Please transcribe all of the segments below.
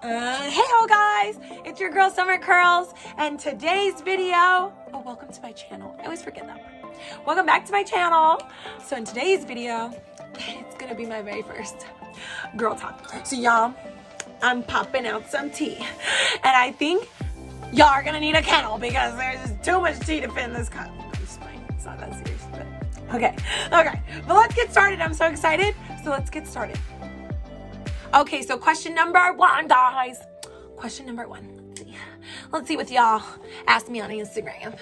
Hey guys, it's your girl Summer Curls, and today's video, welcome to my channel. I always forget that part. Welcome back to my channel. So in today's video, it's gonna be my very first girl talk. So y'all, I'm popping out some tea, and I think y'all are gonna need a kettle because there's just too much tea to fit in this cup. I'm just playing. It's not that serious, but okay. But let's get started. I'm so excited. So let's get started. Okay, so question number one, guys. Question number one. Let's see what y'all asked me on Instagram.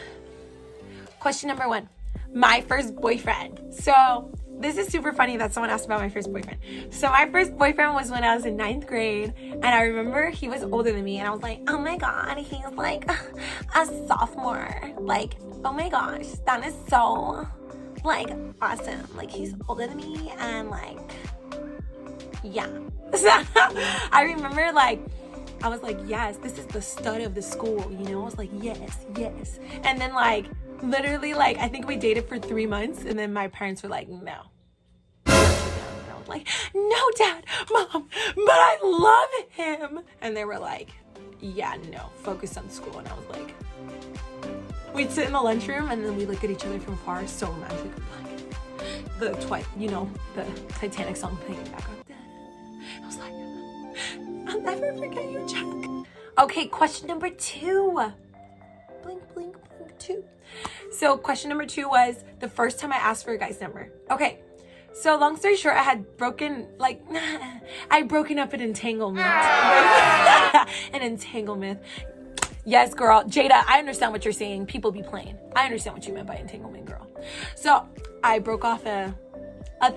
Question number one. My first boyfriend. So this is super funny that someone asked about my first boyfriend. So my first boyfriend was when I was in 9th grade. And I remember he was older than me. And I was like, oh my God, he's like a sophomore. Like, oh my gosh, that is so like awesome. Like he's older than me and like, yeah. So I remember like I was like, yes, this is the stud of the school, you know? I was like, yes. And then like literally like I think we dated for 3 months and then my parents were like, no. And I was like, no, Dad, Mom, but I love him. And they were like, yeah, no, focus on school. And I was like, we'd sit in the lunchroom and then we look at each other from afar, so romantic. The Titanic song playing in the background. I was like, I'll never forget you, Jack. Okay, question number 2. Blink, blink, blink, 2. So question number 2 was the first time I asked for a guy's number. Okay, so long story short, I had broken up an entanglement. An entanglement. Yes, girl. Jada, I understand what you're saying. People be playing. I understand what you meant by entanglement, girl. So I broke off a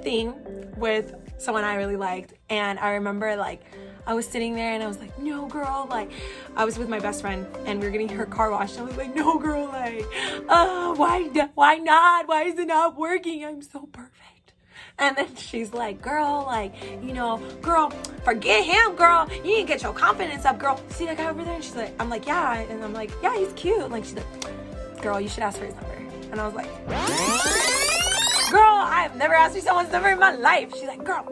thing with someone I really liked. And I remember like I was sitting there and I was like, no, girl, like I was with my best friend and we were getting her car washed. And I was like, no, girl, like, why not? Why is it not working? I'm so perfect. And then she's like, girl, like, you know, girl, forget him, girl. You need to get your confidence up, girl. See that guy over there? And she's like, I'm like, yeah. And I'm like, yeah, he's cute. Like, she's like, girl, you should ask for his number. And I was like, girl, I have never asked for someone's number in my life. She's like, girl,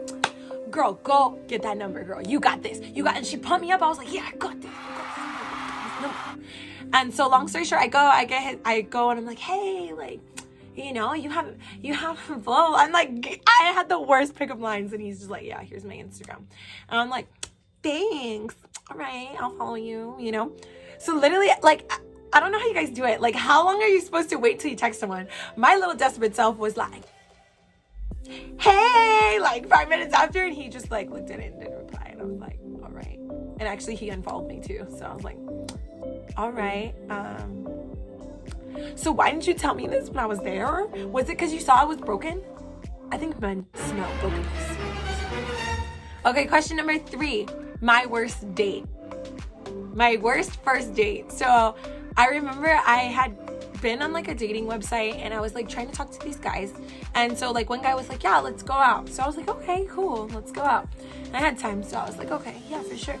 go get that number, girl. You got this. And she pumped me up. I was like, yeah, I got this. And so long story short, I go and I'm like, hey, like, you know, you have flow. I'm like, I had the worst pickup lines, and he's just like, yeah, here's my Instagram. And I'm like, thanks. All right, I'll follow you, you know? So literally, like, I don't know how you guys do it. Like, how long are you supposed to wait till you text someone? My little desperate self was like, hey, like 5 minutes after, and he just like looked at it and didn't reply. And I was like, all right. And actually he unfollowed me too. So I was like, all right. So why didn't you tell me this when I was there? Was it because you saw I was broken? I think men smell brokenness. Okay, question number 3. My worst date. My worst first date. So I remember I had been on like a dating website and I was like trying to talk to these guys, and so like one guy was like, yeah, let's go out. So I was like, okay, cool, let's go out. And I had time, so I was like, okay, yeah, for sure.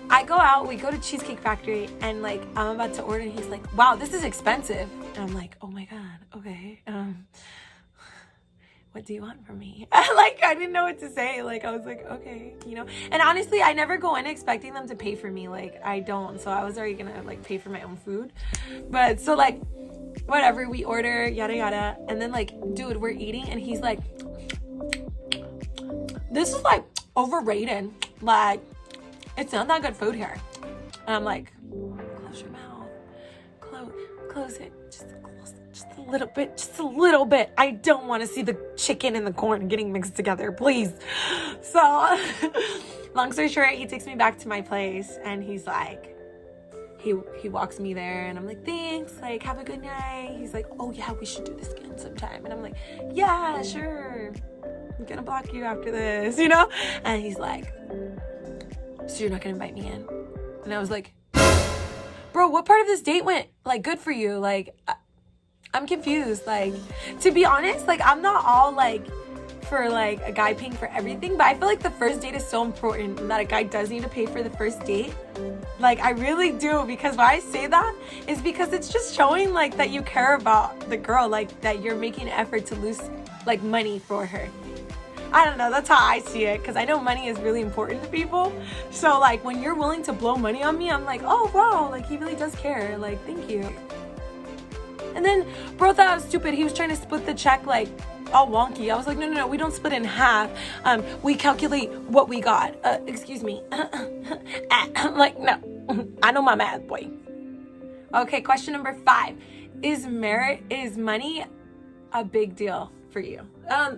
I go out, we go to Cheesecake Factory, and like I'm about to order and he's like, wow, this is expensive. And I'm like, oh my God, okay, what do you want from me? Like, I didn't know what to say. Like, I was like, okay, you know. And honestly, I never go in expecting them to pay for me. Like, I don't. So I was already gonna like pay for my own food. But so like, whatever, we order, yada yada. And then like, dude, we're eating and he's like, this is like overrated. Like, it's not that good food here. And I'm like, close your mouth. Close it. Just a little bit. I don't want to see the chicken and the corn getting mixed together, please. So, long story short, he takes me back to my place and he's like, he walks me there and I'm like, thanks, like, have a good night. He's like, oh yeah, we should do this again sometime. And I'm like, yeah, sure. I'm gonna block you after this, you know? And he's like, so you're not gonna invite me in? And I was like, bro, what part of this date went like good for you? Like, I'm confused. Like, to be honest, like, I'm not all like for like a guy paying for everything, but I feel like the first date is so important that a guy does need to pay for the first date. Like, I really do, because why I say that is because it's just showing like that you care about the girl, like that you're making an effort to lose like money for her. I don't know, that's how I see it, because I know money is really important to people. So like when you're willing to blow money on me, I'm like, oh wow, like he really does care, like thank you. And then bro thought I was stupid. He was trying to split the check like all wonky. I was like, no, we don't split it in half. We calculate what we got. Excuse me. I'm like, no, I know my math, boy. Okay, question number 5. Is money a big deal for you?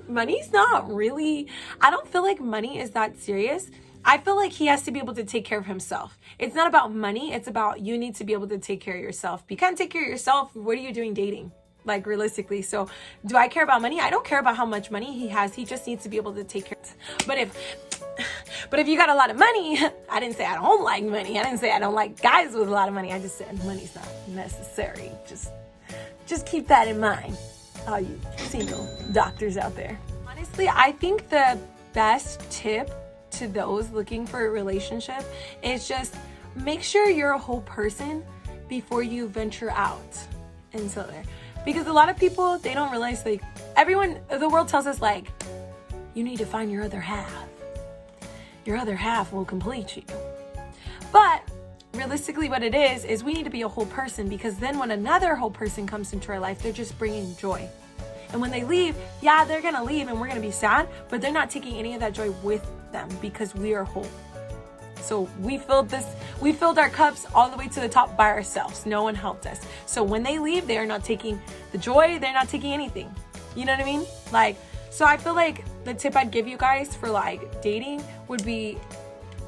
Money's not really, I don't feel like money is that serious. I feel like he has to be able to take care of himself. It's not about money. It's about you need to be able to take care of yourself. If you can't take care of yourself, what are you doing dating? Like realistically. So do I care about money? I don't care about how much money he has. He just needs to be able to take care of it. But if you got a lot of money, I didn't say I don't like money. I didn't say I don't like guys with a lot of money. I just said money's not necessary. Just keep that in mind, all you single doctors out there. Honestly, I think the best tip to those looking for a relationship is just make sure you're a whole person before you venture out into there. Because a lot of people, they don't realize, like, the world tells us, like, you need to find your other half. Your other half will complete you. But realistically what it is we need to be a whole person, because then when another whole person comes into our life, they're just bringing joy. And when they leave, yeah, they're gonna leave and we're gonna be sad, but they're not taking any of that joy with them because we are whole. So we filled our cups all the way to the top by ourselves. No one helped us. So when they leave, they are not taking the joy, they're not taking anything. You know what I mean? Like, so I feel like the tip I'd give you guys for like dating would be,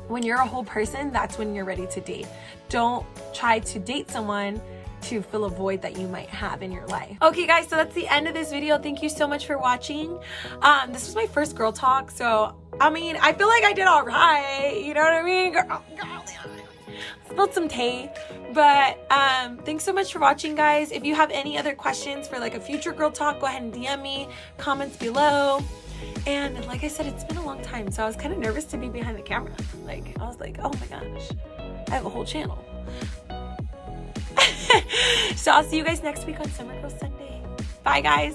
when you're a whole person, that's when you're ready to date. Don't try to date someone to fill a void that you might have in your life. Okay guys, so that's the end of this video. Thank you so much for watching. This was my first girl talk, so I mean, I feel like I did all right, you know what I mean? Girl, spilled some tea, but thanks so much for watching, guys. If you have any other questions for like a future girl talk, go ahead and DM me, comments below. And like I said, it's been a long time, so I was kind of nervous to be behind the camera. Like, I was like, oh my gosh, I have a whole channel. So I'll see you guys next week on Summer Girl Sunday. Bye, guys.